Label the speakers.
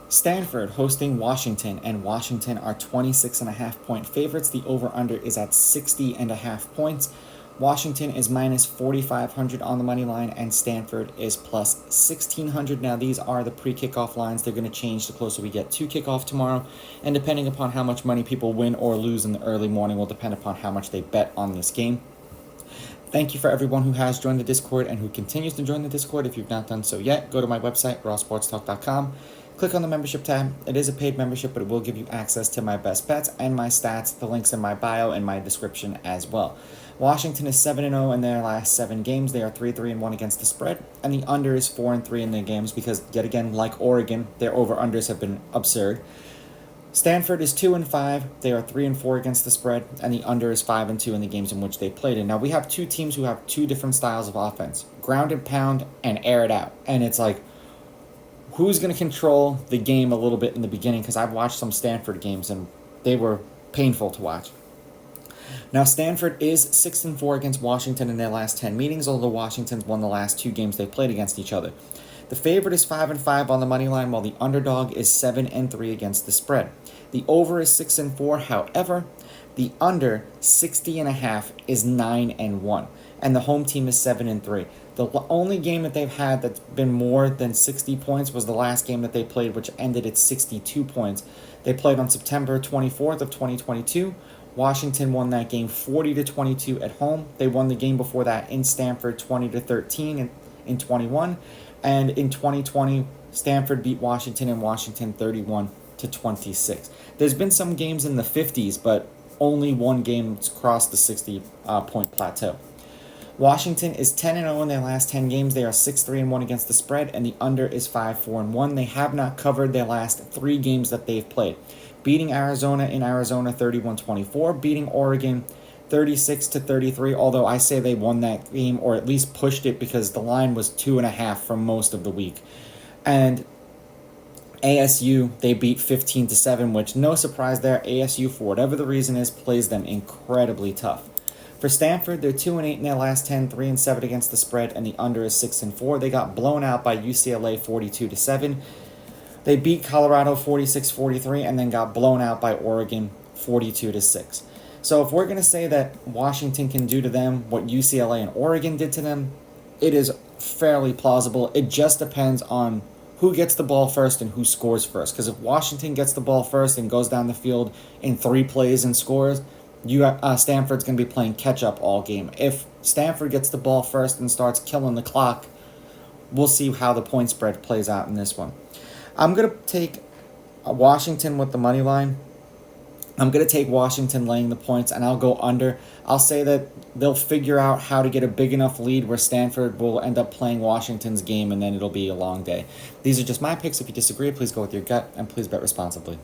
Speaker 1: Stanford hosting Washington, and Washington are 26.5-point favorites. The over-under is at 60.5 points. Washington is minus 4,500 on the money line, and Stanford is plus 1,600. Now, these are the pre-kickoff lines. They're going to change the closer we get to kickoff tomorrow, and depending upon how much money people win or lose in the early morning will depend upon how much they bet on this game. Thank you for everyone who has joined the Discord and who continues to join the Discord. If you've not done so yet, go to my website, rawsportstalk.com. Click on the membership tab. It is a paid membership, but it will give you access to my best bets and my stats, the links in my bio and my description as well. Washington is 7-0 in their last 7 games. They are 3-3-1 against the spread, and the under is 4-3 in their games because, yet again, like Oregon, their over-unders have been absurd. Stanford is 2-5. They are 3-4 against the spread, and the under is 5-2 in the games in which they played in. Now, we have two teams who have two different styles of offense: ground and pound and air it out. And it's like, who's going to control the game a little bit in the beginning? Because I've watched some Stanford games, and they were painful to watch. Now, Stanford is 6-4 against Washington in their last 10 meetings, although Washington's won the last 2 games they played against each other. The favorite is 5-5 on the money line, while the underdog is 7-3 against the spread. The over is 6-4. However, the under 60.5 is 9-1, and the home team is 7-3. The only game that they've had that's been more than 60 points was the last game that they played, which ended at 62 points. They played on September 24th of 2022. Washington won that game 40-22 at home. They won the game before that in Stanford 20-13 in 21. And in 2020, Stanford beat Washington in Washington 31-26. There's been some games in the 50s, but only one game's crossed the 60-point plateau. Washington is 10-0 in their last 10 games. They are 6-3-1 against the spread, and the under is 5-4-1. They have not covered their last 3 games that they've played, beating Arizona in Arizona 31-24, beating Oregon 36-33, although I say they won that game or at least pushed it because the line was 2.5 for most of the week. And ASU, they beat 15-7, which no surprise there. ASU, for whatever the reason is, plays them incredibly tough. For Stanford, they're 2-8 in their last 10, 3-7 against the spread, and the under is 6-4. They got blown out by UCLA 42-7. They beat Colorado 46-43 and then got blown out by Oregon 42-6. So if we're going to say that Washington can do to them what UCLA and Oregon did to them, it is fairly plausible. It just depends on who gets the ball first and who scores first. Because if Washington gets the ball first and goes down the field in 3 plays and scores, Stanford's going to be playing catch-up all game. If Stanford gets the ball first and starts killing the clock, we'll see how the point spread plays out in this one. I'm going to take Washington with the money line. I'm going to take Washington laying the points, and I'll go under. I'll say that they'll figure out how to get a big enough lead where Stanford will end up playing Washington's game, and then it'll be a long day. These are just my picks. If you disagree, please go with your gut, and please bet responsibly.